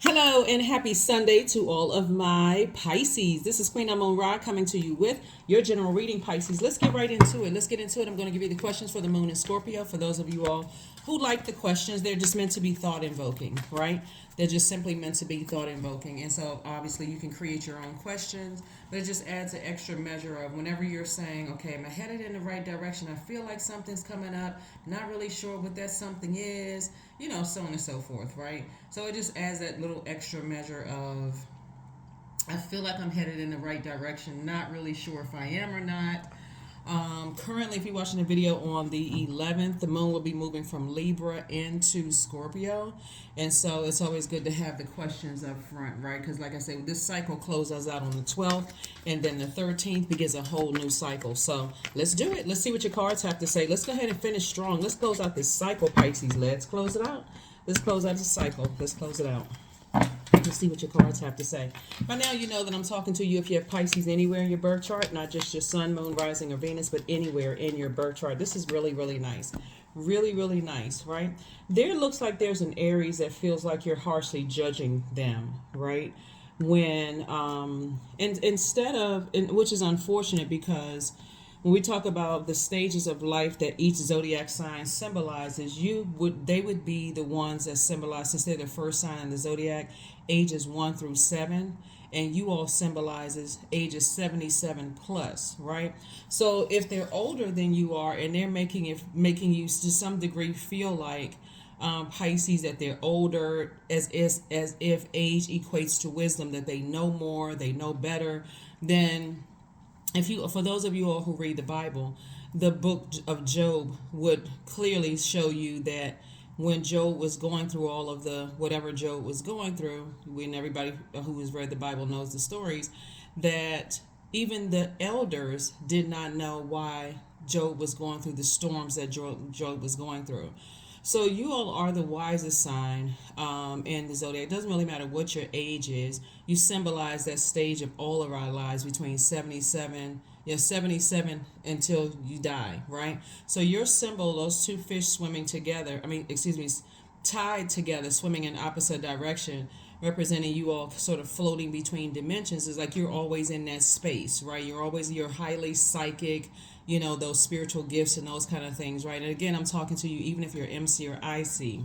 Hello and happy Sunday to all of my Pisces. This is Queen Amun Ra coming to you with your general reading, Pisces. Let's get right into it. I'm going to give you the questions for the moon in Scorpio. For those of you all who like the questions, they're just meant to be thought invoking, right? They're just simply meant to be thought invoking. And so obviously you can create your own questions, but it just adds an extra measure of whenever you're saying, okay, am I headed in the right direction? I feel like something's coming up, not really sure what that something is, so on and so forth, right? So it just adds that little extra measure of, I feel like I'm headed in the right direction, not really sure if I am or not. Currently, if you're watching the video on the 11th, the moon will be moving from Libra into Scorpio. And so it's always good to have the questions up front, right? Because like I said, this cycle closes out on the 12th, and then the 13th begins a whole new cycle. So let's do it. Let's see what your cards have to say. Let's go ahead and finish strong. Let's close out this cycle, Pisces. Let's close it out. Let's close out the cycle. Let's close it out. Let's see what your cards have to say. By now, you know that I'm talking to you if you have Pisces anywhere in your birth chart, not just your sun, moon, rising, or Venus, but anywhere in your birth chart. This is really, really nice. Really, really nice, right? There looks like there's an Aries that feels like you're harshly judging them, right? When, and instead of, which is unfortunate because when we talk about the stages of life that each zodiac sign symbolizes, they would be the ones that symbolize, since they're the first sign in the zodiac, ages 1 through 7, and you all symbolizes ages 77 plus, right? So if they're older than you are and they're making you to some degree feel like, Pisces, that they're older, as if age equates to wisdom, that they know more, they know better, then for those of you all who read the Bible, the book of Job would clearly show you that when Job was going through all of the whatever Job was going through, when everybody who has read the Bible knows the stories, that even the elders did not know why Job was going through the storms that Job was going through. So you all are the wisest sign in the zodiac. It doesn't really matter what your age is. You symbolize that stage of all of our lives between 77 until you die, right? So your symbol, those two fish swimming together, tied together, swimming in opposite direction, representing you all sort of floating between dimensions, is like you're always in that space, right? You're highly psychic, those spiritual gifts and those kind of things, right? And again, I'm talking to you even if you're MC or IC,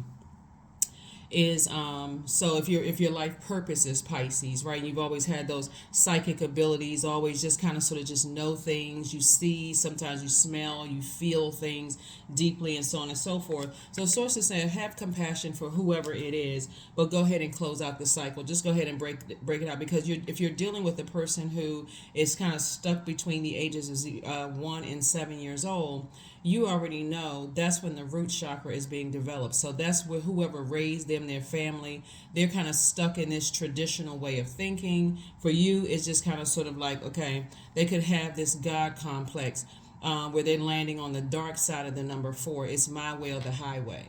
is so if your life purpose is Pisces, right? You've always had those psychic abilities, always just kind of sort of just know things, you see, sometimes you smell, you feel things deeply, and so on and so forth. So sources say have compassion for whoever it is, but go ahead and close out the cycle. Just go ahead and break it out, because if you're dealing with a person who is kind of stuck between the ages of 1 and 7 years old, you already know that's when the root chakra is being developed. So that's where whoever raised them, their family, they're kind of stuck in this traditional way of thinking. For you, it's just kind of sort of like, okay, they could have this God complex where they're landing on the dark side of the number 4. It's my way or the highway.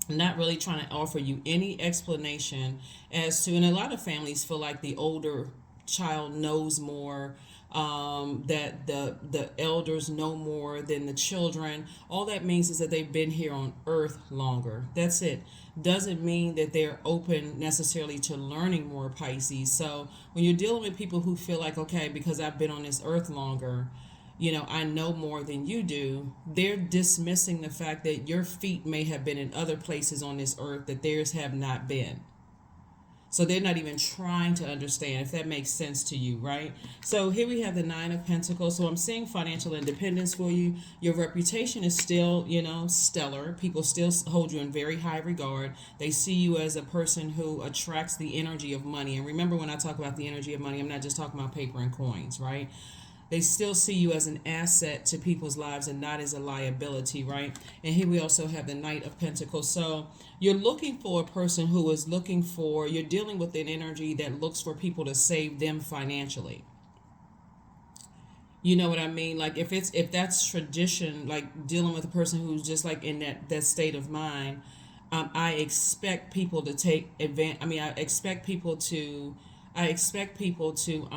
I'm not really trying to offer you any explanation as to, and a lot of families feel like the older child knows more, that the elders know more than the children. All that means is that they've been here on earth longer. That's it. Doesn't mean that they're open necessarily to learning more, Pisces. So when you're dealing with people who feel like, okay, because I've been on this earth longer, I know more than you do, they're dismissing the fact that your feet may have been in other places on this earth that theirs have not been. So they're not even trying to understand, if that makes sense to you, right? So here we have the 9 of Pentacles. So I'm seeing financial independence for you. Your reputation is still, stellar. People still hold you in very high regard. They see you as a person who attracts the energy of money. And remember, when I talk about the energy of money, I'm not just talking about paper and coins, right? They still see you as an asset to people's lives and not as a liability, right? And here we also have the Knight of Pentacles. So you're looking for a person who is you're dealing with an energy that looks for people to save them financially. You know what I mean? Like if that's tradition, like dealing with a person who's just like in that state of mind, I expect people to take advantage. I expect people to I expect people to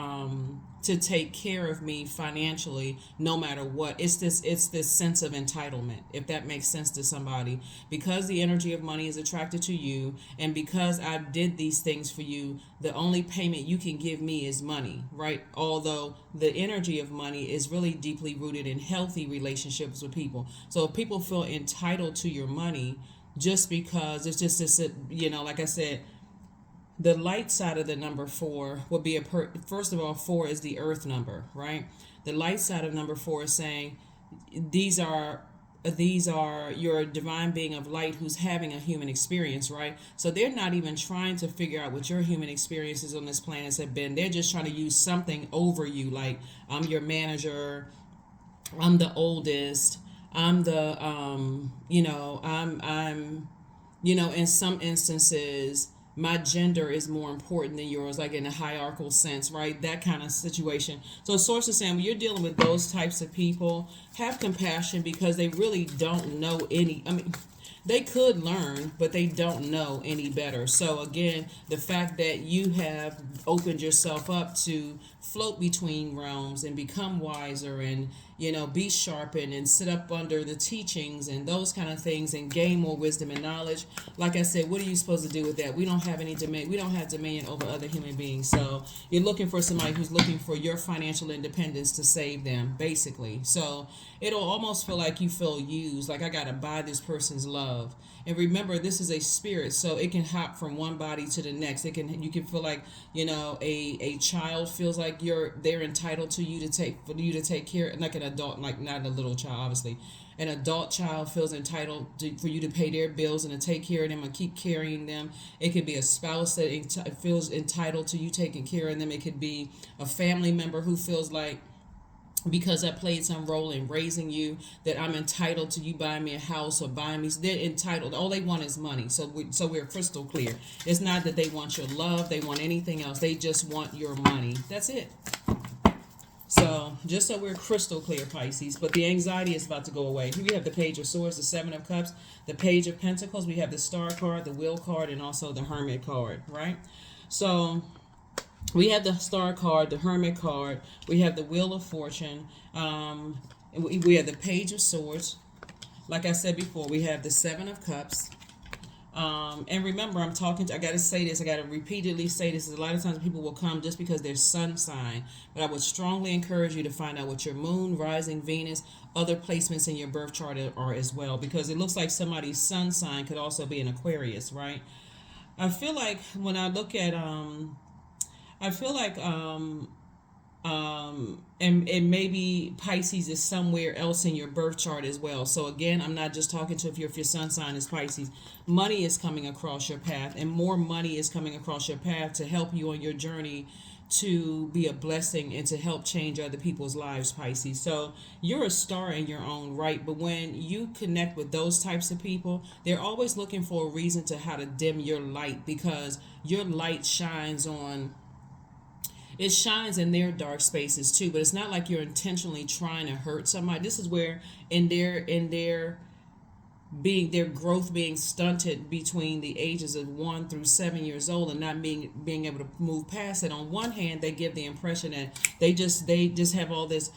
take care of me financially no matter what. It's this sense of entitlement, if that makes sense to somebody. Because the energy of money is attracted to you, and because I did these things for you, the only payment you can give me is money, right? Although the energy of money is really deeply rooted in healthy relationships with people. So if people feel entitled to your money just because it's just this, like I said, the light side of the number 4 would be first of all, 4 is the earth number, right? The light side of number 4 is saying these are your divine being of light who's having a human experience, right? So they're not even trying to figure out what your human experiences on this planet have been. They're just trying to use something over you, like I'm your manager, I'm the oldest, I'm the I'm in some instances my gender is more important than yours, like in a hierarchical sense, right? That kind of situation. So source is saying when you're dealing with those types of people, have compassion, because they really don't know any. I mean, they could learn, but they don't know any better. So again, the fact that you have opened yourself up to float between realms and become wiser and be sharpened and sit up under the teachings and those kind of things and gain more wisdom and knowledge. Like I said, what are you supposed to do with that? We don't have any dominion. We don't have dominion over other human beings. So you're looking for somebody who's looking for your financial independence to save them, basically. So it'll almost feel like you feel used, like I gotta buy this person's love. And remember, this is a spirit, so it can hop from one body to the next. You can feel like a child feels like they're entitled to you to take care, like an adult, like not a little child, obviously. An adult child feels entitled for you to pay their bills and to take care of them and keep carrying them. It could be a spouse that feels entitled to you taking care of them. It could be a family member who feels like, because I played some role in raising you, that I'm entitled to you buying me a house or buying me. They're entitled. All they want is money. So we're crystal clear. It's not that they want your love. They want anything else. They just want your money. That's it. So just so we're crystal clear, Pisces. But the anxiety is about to go away. Here we have the Page of Swords, the Seven of Cups, the Page of Pentacles. We have the Star card, the Wheel card, and also the Hermit card, right? So we have the Star card, the Hermit card. We have the Wheel of Fortune. We have the Page of Swords. Like I said before, we have the Seven of Cups. And remember, I got to say this. I got to repeatedly say this. A lot of times people will come just because they're sun sign. But I would strongly encourage you to find out what your moon, rising, Venus, other placements in your birth chart are as well. Because it looks like somebody's sun sign could also be an Aquarius, right? I feel like when I look at and maybe Pisces is somewhere else in your birth chart as well. So again, I'm not just talking to if your sun sign is Pisces. Money is coming across your path, and more money is coming across your path to help you on your journey to be a blessing and to help change other people's lives, Pisces. So you're a star in your own right, but when you connect with those types of people, they're always looking for a reason to how to dim your light, because your light shines in their dark spaces too. But it's not like you're intentionally trying to hurt somebody. This is where in their growth being stunted between the ages of 1 through 7 years old, and not being able to move past it. On one hand, they give the impression that they just have all this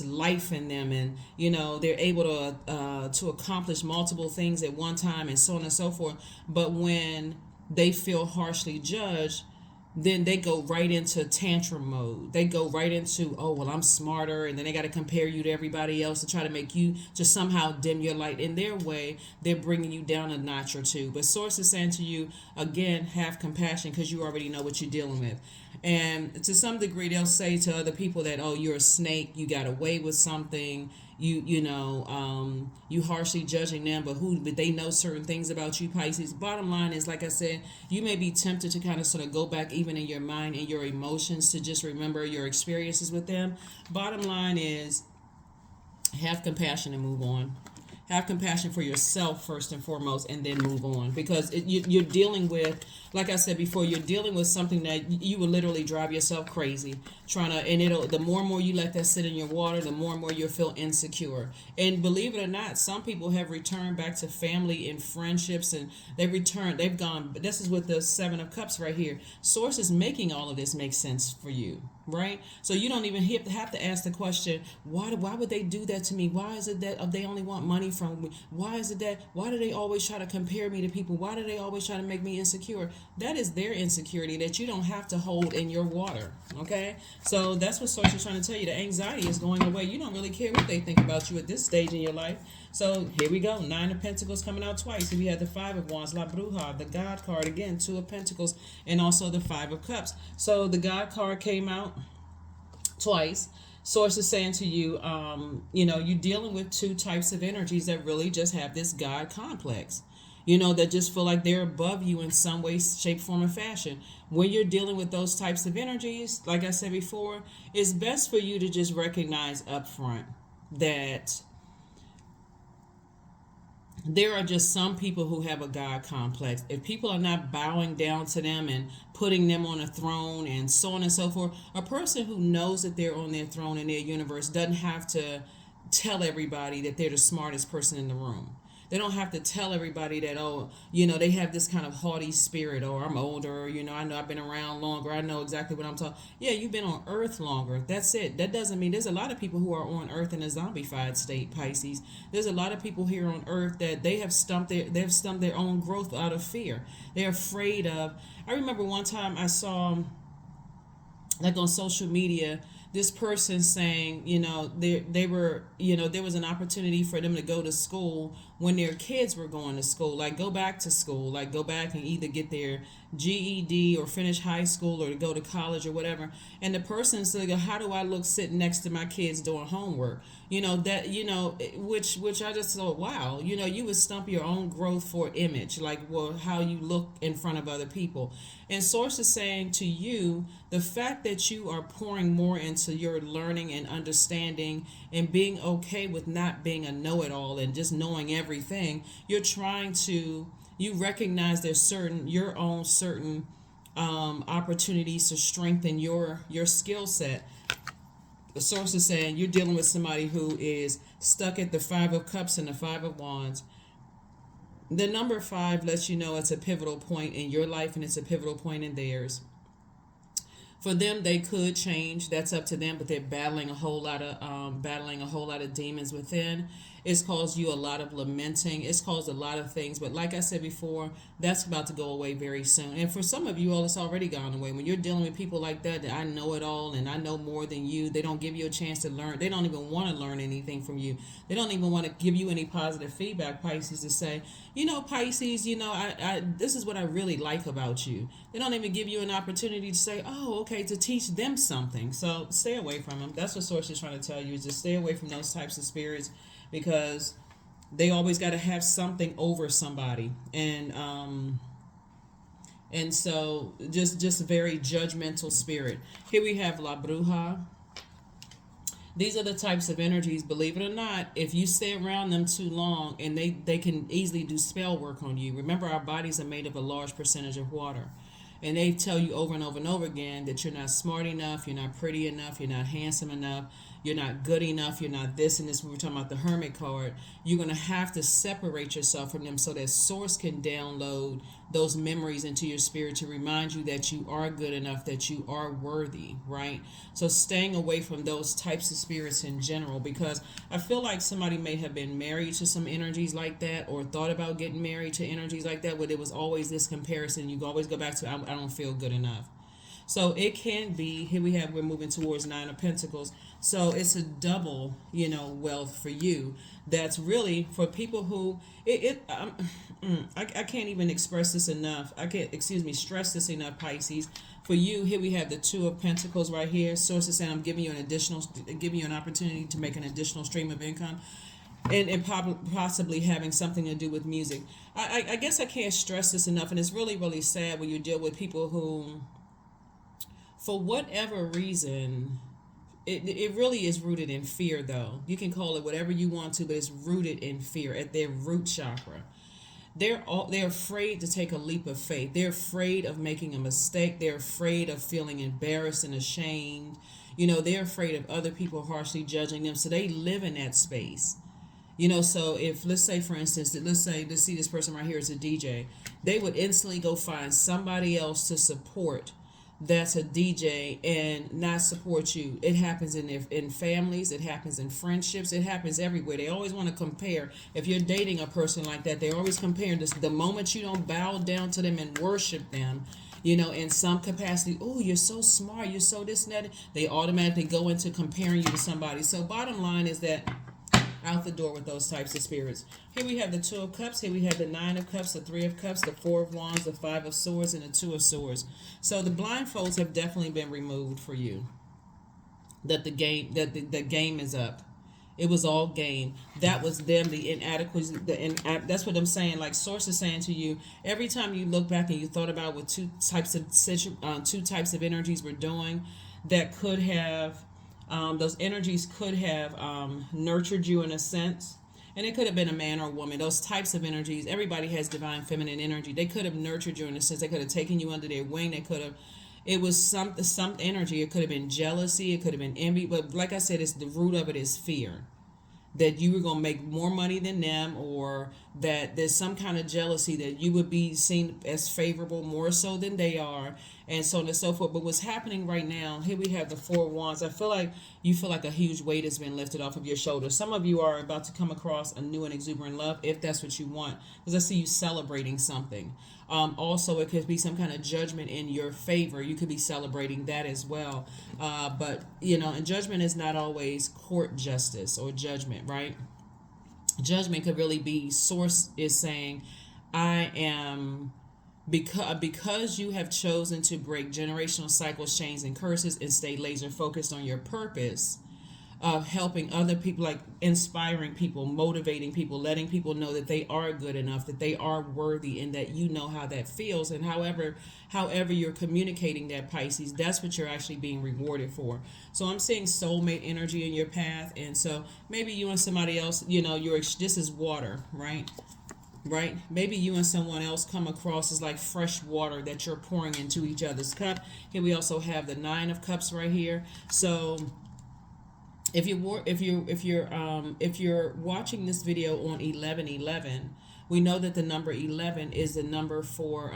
life in them, and they're able to accomplish multiple things at one time, and so on and so forth. But when they feel harshly judged, then they go right into tantrum mode. They go right into, oh, well, I'm smarter. And then they got to compare you to everybody else to try to make you to somehow dim your light. In their way, they're bringing you down a notch or two. But Source is saying to you, again, have compassion, because you already know what you're dealing with. And to some degree, they'll say to other people that, oh, you're a snake. You got away with something. You harshly judging them, but they know certain things about you, Pisces. Bottom line is, like I said, you may be tempted to kind of sort of go back even in your mind and your emotions to just remember your experiences with them. Bottom line is, have compassion and move on. have compassion for yourself first and foremost, and then move on, because you're dealing with, like I said before, you're dealing with something that you will literally drive yourself crazy trying to, and it'll, the more and more you let that sit in your water, the more and more you'll feel insecure. And believe it or not, some people have returned back to family and friendships, and they've gone, this is with the Seven of Cups right here. Source is making all of this make sense for you, right? So you don't even have to ask the question, why would they do that to me? Why is it that they only want money from me? Why do they always try to compare me to people? Why do they always try to make me insecure? That is their insecurity that you don't have to hold in your water, okay? So that's what Source is trying to tell you. The anxiety is going away. You don't really care what they think about you at this stage in your life. So here we go. Nine of Pentacles coming out twice. So we had the Five of Wands, La Bruja, the God card again, Two of Pentacles, and also the Five of Cups. So the God card came out twice. Source is saying to you, you're dealing with two types of energies that really just have this God complex, that just feel like they're above you in some way, shape, form, or fashion. When you're dealing with those types of energies, like I said before, it's best for you to just recognize up front that there are just some people who have a God complex. If people are not bowing down to them and putting them on a throne and so on and so forth, a person who knows that they're on their throne in their universe doesn't have to tell everybody that they're the smartest person in the room. They don't have to tell everybody that, they have this kind of haughty spirit, or I'm older, I know I've been around longer, I know exactly what I'm talking. Yeah, you've been on Earth longer. That's it. That doesn't mean, there's a lot of people who are on Earth in a zombified state, Pisces. There's a lot of people here on Earth that they've stumped their own growth out of fear. They're afraid of. I remember one time I saw, like on social media, this person saying, they were, there was an opportunity for them to go to school when their kids were going to school, like go back to school, like go back and either get their GED or finish high school or to go to college or whatever. And the person said, how do I look sitting next to my kids doing homework? Which I just thought, wow, you would stump your own growth for image, like, well, how you look in front of other people. And Source is saying to you, the fact that you are pouring more into your learning and understanding and being okay with not being a know-it-all and just knowing everything, you recognize there's your own certain opportunities to strengthen your skill set. The Source is saying you're dealing with somebody who is stuck at the Five of Cups and the Five of Wands. The number 5 lets you know it's a pivotal point in your life and it's a pivotal point in theirs. For them, they could change. That's up to them, but they're battling a whole lot of demons within. It's caused you a lot of lamenting. It's caused a lot of things. But like I said before, that's about to go away very soon. And for some of you all, it's already gone away. When you're dealing with people like that I know it all and I know more than you, they don't give you a chance to learn. They don't even want to learn anything from you. They don't even want to give you any positive feedback, Pisces, to say, Pisces, this is what I really like about you. They don't even give you an opportunity to say, oh, okay, to teach them something. So stay away from them. That's what Source is trying to tell you, is just stay away from those types of spirits, because they always got to have something over somebody, and so just very judgmental spirit. Here we have La Bruja. These are the types of energies, believe it or not, if you stay around them too long, and they can easily do spell work on you. Remember, our bodies are made of a large percentage of water. And they tell you over and over and over again that you're not smart enough, you're not pretty enough, you're not handsome enough, you're not good enough, you're not this and this. We were talking about the Hermit card. You're going to have to separate yourself from them so that Source can download those memories into your spirit to remind you that you are good enough, that you are worthy, right? So staying away from those types of spirits in general, because I feel like somebody may have been married to some energies like that, or thought about getting married to energies like that, where there was always this comparison. You always go back to, I don't feel good enough. So it can be, here we're moving towards Nine of Pentacles. So it's a double, wealth for you. That's really for people who, I can't even express this enough. Stress this enough, Pisces. For you, here we have the Two of Pentacles right here. Source is saying, I'm giving you an opportunity to make an additional stream of income. And possibly having something to do with music. I guess I can't stress this enough, and it's really, really sad when you deal with people who, for whatever reason, it really is rooted in fear, though. You can call it whatever you want to, but it's rooted in fear at their root chakra. They're afraid to take a leap of faith. They're afraid of making a mistake. They're afraid of feeling embarrassed and ashamed. They're afraid of other people harshly judging them. So they live in that space. So if, let's say, for instance, let's see, this person right here is a DJ. They would instantly go find somebody else to support that's a DJ and not support you. It happens in families, it happens in friendships, it happens everywhere. They always want to compare. If you're dating a person like that, they're always comparing this. The moment you don't bow down to them and worship them, in some capacity, oh, you're so smart, you're so this and that, they automatically go into comparing you to somebody. So bottom line is that out the door with those types of spirits. Here we have the Two of Cups. Here we have the Nine of Cups, the Three of Cups, the Four of Wands, the Five of Swords, and the Two of Swords. So the blindfolds have definitely been removed for you. That the game is up. It was all game. That was them, the inadequacy. That's what I'm saying. Like Source is saying to you, every time you look back and you thought about what two types of energies were doing, that could have. Those energies could have nurtured you in a sense. And it could have been a man or a woman. Those types of energies, everybody has divine feminine energy. They could have nurtured you in a sense. They could have taken you under their wing. It was some energy. It could have been jealousy. It could have been envy. But like I said, it's the root of it is fear. That you were going to make more money than them, or that there's some kind of jealousy that you would be seen as favorable more so than they are, and so on and so forth. But what's happening right now, here we have the Four of Wands. I feel like you feel like a huge weight has been lifted off of your shoulders. Some of you are about to come across a new and exuberant love, if that's what you want, because I see you celebrating something. Also, it could be some kind of judgment in your favor. You could be celebrating that as well. But, and judgment is not always court justice or judgment, right? Judgment could really be Source is saying, I am, because you have chosen to break generational cycles, chains, and curses and stay laser focused on your purpose of helping other people, like inspiring people, motivating people, letting people know that they are good enough, that they are worthy, and that you know how that feels. And however you're communicating that, Pisces, that's what you're actually being rewarded for. So I'm seeing soulmate energy in your path. And so maybe you and somebody else, this is water, right? Right? Maybe you and someone else come across as like fresh water that you're pouring into each other's cup. Here we also have the Nine of Cups right here. So if you're watching this video on 11/11, we know that the number 11 is the number for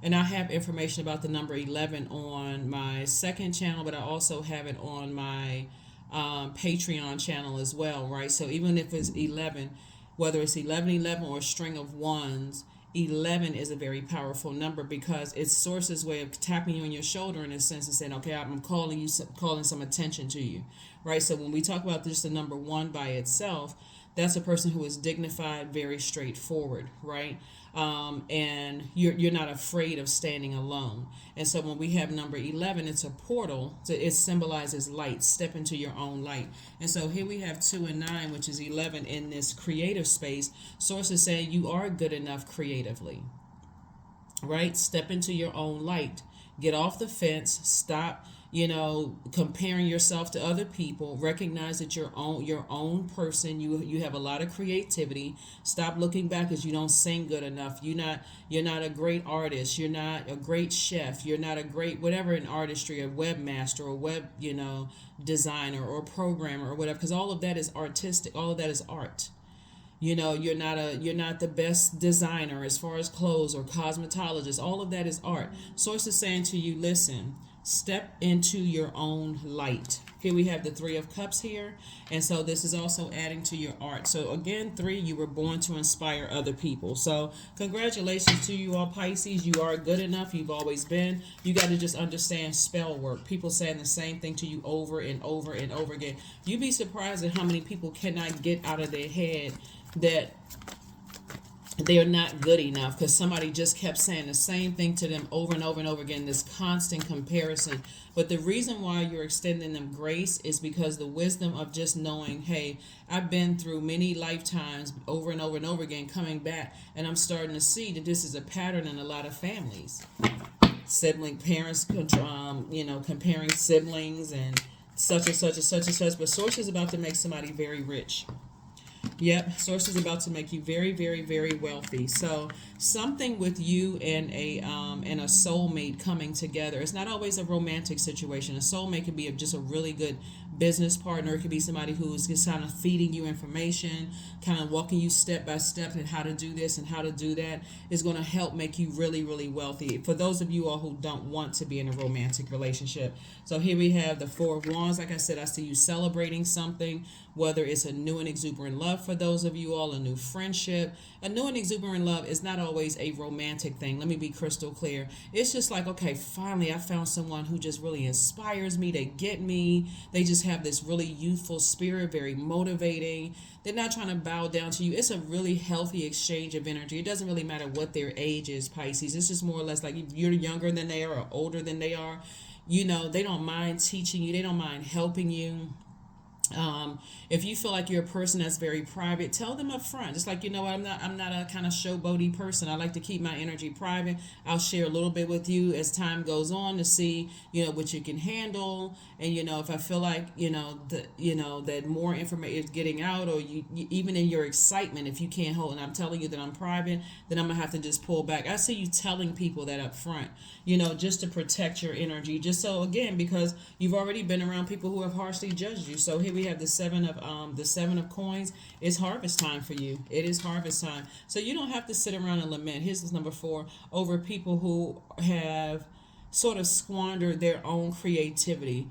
and I have information about the number 11 on my second channel, but I also have it on my Patreon channel as well, right? So even if it's 11, whether it's 11/11 or a string of ones, 11 is a very powerful number, because it's Source's way of tapping you on your shoulder in a sense and saying, okay, I'm calling some attention to you, right? So when we talk about just the number 1 by itself, that's a person who is dignified, very straightforward, right? And you're not afraid of standing alone. And so when we have number 11, it's a portal. So it symbolizes light. Step into your own light. And so here we have 2 and 9, which is 11 in this creative space. Source is saying you are good enough creatively, right? Step into your own light. Get off the fence. Stop comparing yourself to other people. Recognize that you're your own person. You have a lot of creativity. Stop looking back as you don't sing good enough. You're not a great artist. You're not a great chef. You're not a great whatever in artistry, a webmaster or web designer or programmer or whatever, because all of that is artistic. All of that is art. You're not the best designer as far as clothes or cosmetologist. All of that is art. Source is saying to you, listen, step into your own light. Here we have the 3 of Cups here. And so this is also adding to your art. So again, 3, you were born to inspire other people. So congratulations to you all, Pisces. You are good enough. You've always been. You got to just understand spell work. People saying the same thing to you over and over and over again. You'd be surprised at how many people cannot get out of their head that they are not good enough, because somebody just kept saying the same thing to them over and over and over again, this constant comparison. But the reason why you're extending them grace is because the wisdom of just knowing, hey, I've been through many lifetimes over and over and over again, coming back, and I'm starting to see that this is a pattern in a lot of families. Sibling parents, comparing siblings, and such and such and such and such. But Source is about to make somebody very rich. Yep, Source is about to make you very, very, very wealthy. So something with you and a soulmate coming together. It's not always a romantic situation. A soulmate could be just a really good business partner. It could be somebody who's just kind of feeding you information, kind of walking you step by step and how to do this and how to do that. Is going to help make you really, really wealthy. For those of you all who don't want to be in a romantic relationship. So here we have the Four of Wands. Like I said, I see you celebrating something, whether it's a new and exuberant love for those of you all, a new friendship. A new and exuberant love is not always a romantic thing. Let me be crystal clear. It's just like, okay, finally I found someone who just really inspires me. They get me. They just have this really youthful spirit, very motivating. They're not trying to bow down to you. It's a really healthy exchange of energy. It doesn't really matter what their age is, Pisces. It's just more or less like if you're younger than they are or older than they are. You know, they don't mind teaching you. They don't mind helping you. If you feel like you're a person that's very private, tell them up front. Just like, you know what, I'm not a kind of showboaty person. I like to keep my energy private. I'll share a little bit with you as time goes on to see, what you can handle. And, if I feel like, that more information is getting out, or you even in your excitement, if you can't hold, and I'm telling you that I'm private, then I'm gonna have to just pull back. I see you telling people that up front, just to protect your energy, just so, again, because you've already been around people who have harshly judged you. So here we have the seven of coins. It's harvest time for you. It is harvest time. So you don't have to sit around and lament. Here's this number 4, over people who have sort of squandered their own creativity.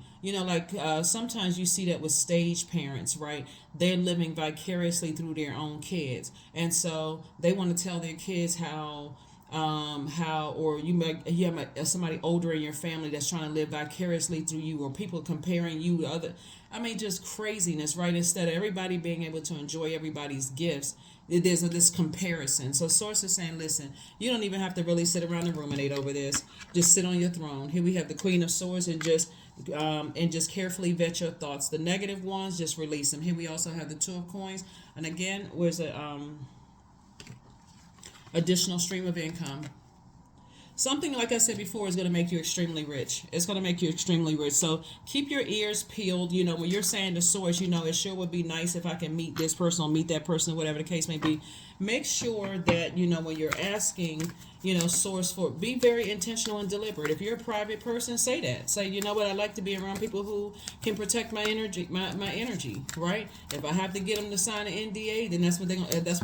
Sometimes you see that with stage parents, right? They're living vicariously through their own kids. And so they want to tell their kids how or you have somebody older in your family that's trying to live vicariously through you, or people comparing you to other, just craziness, right? Instead of everybody being able to enjoy everybody's gifts, there's this comparison. So Source is saying, listen, you don't even have to really sit around and ruminate over this. Just sit on your throne. Here we have the Queen of Swords, and just carefully vet your thoughts. The negative ones, just release them. Here we also have the Two of Coins, and again, where's a additional stream of income. Something, like I said before, is going to make you extremely rich. It's going to make you extremely rich. So keep your ears peeled. When you're saying the Source, it sure would be nice if I can meet this person or meet that person, whatever the case may be. Make sure that, when you're asking, Source for, be very intentional and deliberate. If you're a private person, say that. Say, you know what, I like to be around people who can protect my energy, my energy, right? If I have to get them to sign an NDA, then that's what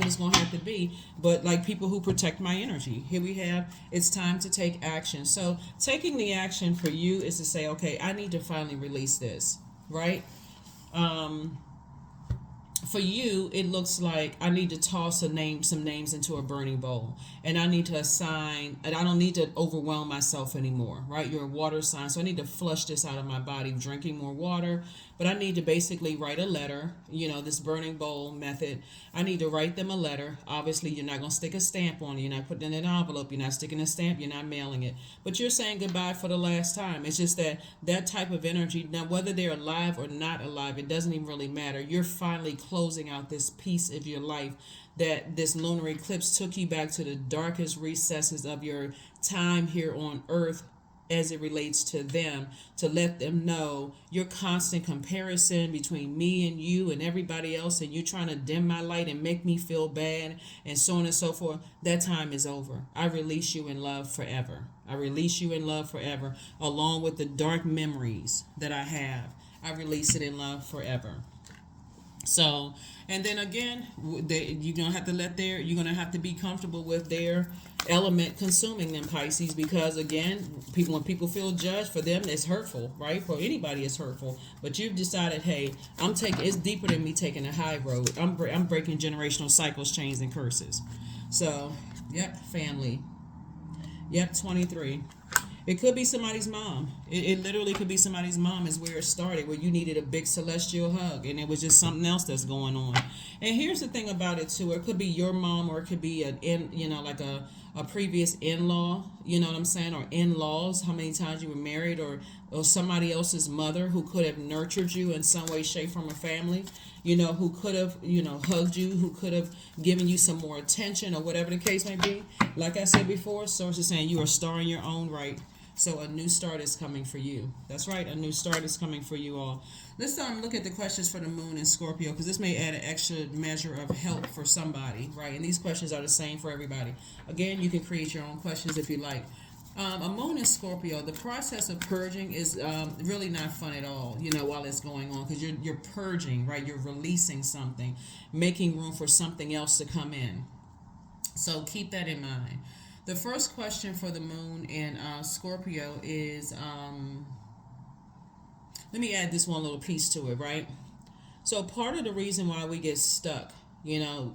it's going to have to be. But like people who protect my energy. Here we have, it's time to take action. So taking the action for you is to say, okay, I need to finally release this, right? For you, it looks like I need to toss some names into a burning bowl, and I need to assign, and I don't need to overwhelm myself anymore, right? You're a water sign, so I need to flush this out of my body, drinking more water, but I need to basically write a letter, this burning bowl method. I need to write them a letter. Obviously, you're not going to stick a stamp on it. You're not putting it in an envelope. You're not sticking a stamp. You're not mailing it, but you're saying goodbye for the last time. It's just that type of energy. Now, whether they're alive or not alive, it doesn't even really matter. You're finally closing out this piece of your life, that this lunar eclipse took you back to the darkest recesses of your time here on earth as it relates to them, to let them know your constant comparison between me and you and everybody else, and you trying to dim my light and make me feel bad and so on and so forth. That time is over. I release you in love forever. I release you in love forever, along with the dark memories that I have. I release it in love forever. So, and then again, you're gonna have to be comfortable with their element consuming them, Pisces, because again, when people feel judged, for them it's hurtful, right? For anybody it's hurtful, but you've decided, hey, it's deeper than me taking a high road. I'm breaking generational cycles, chains, and curses. So, yep, family. Yep, 23. It could be somebody's mom. It literally could be somebody's mom is where it started, where you needed a big celestial hug, and it was just something else that's going on. And here's the thing about it too. It could be your mom, or it could be a previous in-law, you know what I'm saying, or in-laws, how many times you were married, or somebody else's mother who could have nurtured you in some way, shape, from a family, who could have, hugged you, who could have given you some more attention, or whatever the case may be. Like I said before, Source is saying you are a star in your own right. So a new start is coming for you. That's right, a new start is coming for you all. Let's look at the questions for the moon in Scorpio, because this may add an extra measure of help for somebody, right? And these questions are the same for everybody. Again, you can create your own questions if you like. A moon in Scorpio, the process of purging is really not fun at all, while it's going on, because you're purging, right? You're releasing something, making room for something else to come in. So keep that in mind. The first question for the moon in Scorpio is, let me add this one little piece to it, right? So part of the reason why we get stuck,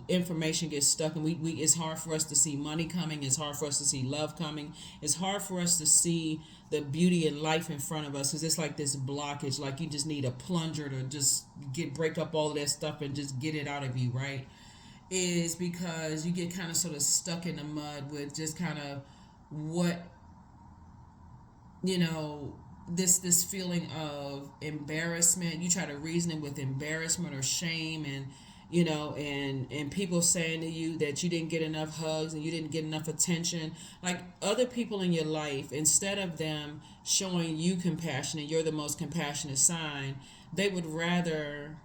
information gets stuck, and we it's hard for us to see money coming. It's hard for us to see love coming. It's hard for us to see the beauty in life in front of us, because it's like this blockage. Like you just need a plunger to just break up all of that stuff and just get it out of you, right? Is because you get kind of sort of stuck in the mud with just kind of what, this feeling of embarrassment. You try to reason it with embarrassment or shame, and and people saying to you that you didn't get enough hugs and you didn't get enough attention. Like other people in your life, instead of them showing you compassion, and you're the most compassionate sign, they would rather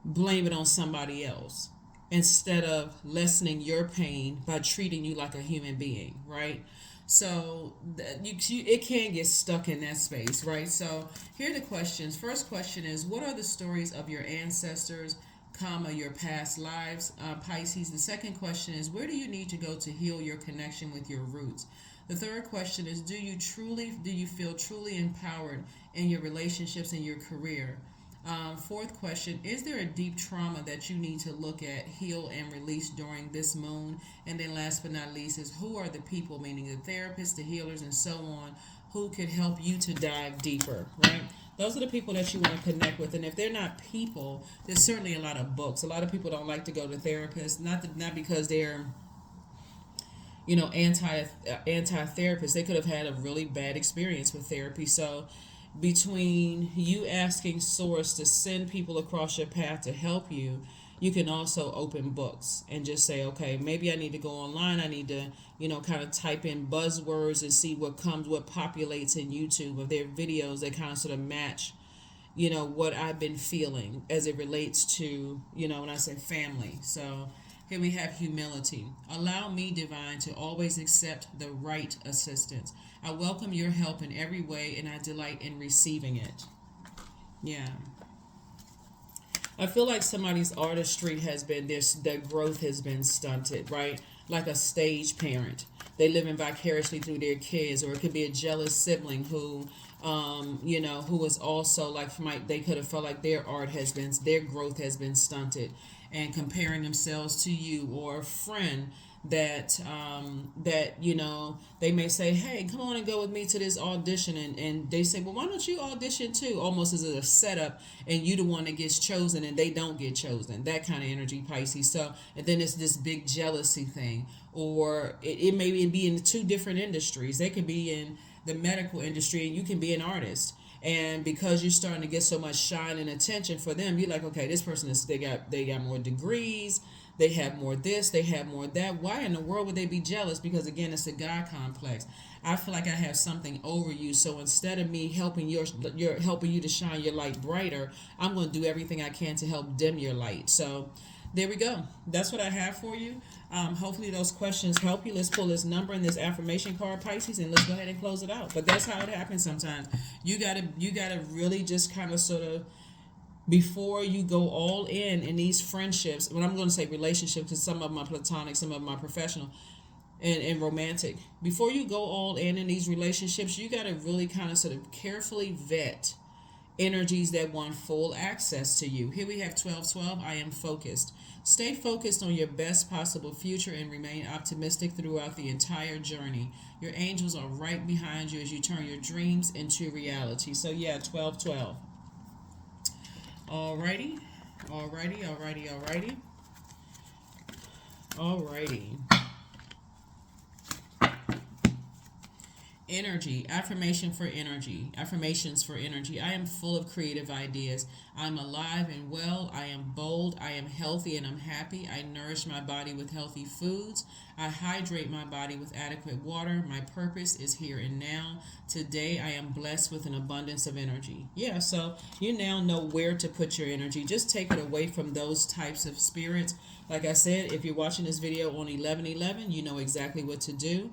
blame it on somebody else instead of lessening your pain by treating you like a human being, right? So it can get stuck in that space, right? So here are the questions. First question is, what are the stories of your ancestors, your past lives, Pisces? The second question is, where do you need to go to heal your connection with your roots? The third question is, do you feel truly empowered in your relationships and your career? Fourth question, is there a deep trauma that you need to look at, heal, and release during this moon? And then last but not least is, who are the people, meaning the therapists, the healers, and so on, who could help you to dive deeper, right? Those are the people that you want to connect with. And if they're not people, there's certainly a lot of books. A lot of people don't like to go to therapists, not because they're anti-therapist. They could have had a really bad experience with therapy. So between you asking Source to send people across your path to help you, you can also open books and just say, okay, maybe I need to go online. I need to, kind of type in buzzwords and see what populates in YouTube of their videos that kind of sort of match, what I've been feeling as it relates to, when I say family. So here we have humility. Allow me, divine, to always accept the right assistance. I welcome your help in every way, and I delight in receiving it. Yeah. I feel like somebody's artistry has been, their growth has been stunted, right? Like a stage parent. They living vicariously through their kids, or it could be a jealous sibling who, who is also they could have felt like their growth has been stunted, and comparing themselves to you, or a friend that they may say, hey, come on and go with me to this audition, and they say, well, why don't you audition too, almost as a setup, and you the one that gets chosen and they don't get chosen. That kind of energy, Pisces. So, and then it's this big jealousy thing, or it may be in two different industries. They could be in the medical industry and you can be an artist. And because you're starting to get so much shine and attention for them, you're like, okay, this person they got more degrees, they have more this, they have more that. Why in the world would they be jealous? Because again, it's a God complex. I feel like I have something over you, so instead of me helping helping you to shine your light brighter, I'm going to do everything I can to help dim your light. So there we go. That's what I have for you. Hopefully those questions help you. Let's pull this number in this affirmation card, Pisces, and let's go ahead and close it out. But that's how it happens sometimes. You gotta really just kind of sort of, before you go all in these friendships, when I'm going to say relationships, because some of them are platonic, some of them are professional and romantic. Before you go all in these relationships, you got to really kind of sort of carefully vet energies that want full access to you. Here we have 1212. I am focused. Stay focused on your best possible future and remain optimistic throughout the entire journey. Your angels are right behind you as you turn your dreams into reality. So yeah, 1212. Alrighty. Energy, affirmation for energy, affirmations for energy. I am full of creative ideas. I'm alive and well. I am bold. I am healthy and I'm happy. I nourish my body with healthy foods. I hydrate my body with adequate water. My purpose is here and now. Today I am blessed with an abundance of energy. Yeah, so you now know where to put your energy. Just take it away from those types of spirits. Like I said, if you're watching this video on 11/11, you know exactly what to do.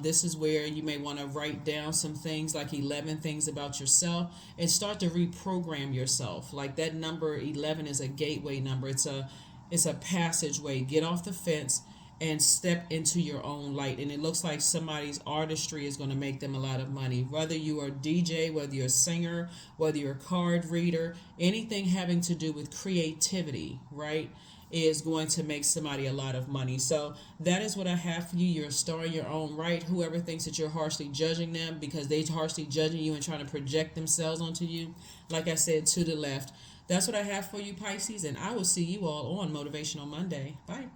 This is where you may want to write down some things like 11 things about yourself and start to reprogram yourself. Like that number 11 is a gateway number. It's a passageway. Get off the fence and step into your own light. And it looks like somebody's artistry is going to make them a lot of money. Whether you are a DJ, whether you're a singer, whether you're a card reader, anything having to do with creativity, right, is going to make somebody a lot of money. So that is what I have for you. You're a star in your own right. Whoever thinks that you're harshly judging them because they're harshly judging you and trying to project themselves onto you, like I said, to the left. That's what I have for you, Pisces, and I will see you all on Motivational Monday. Bye.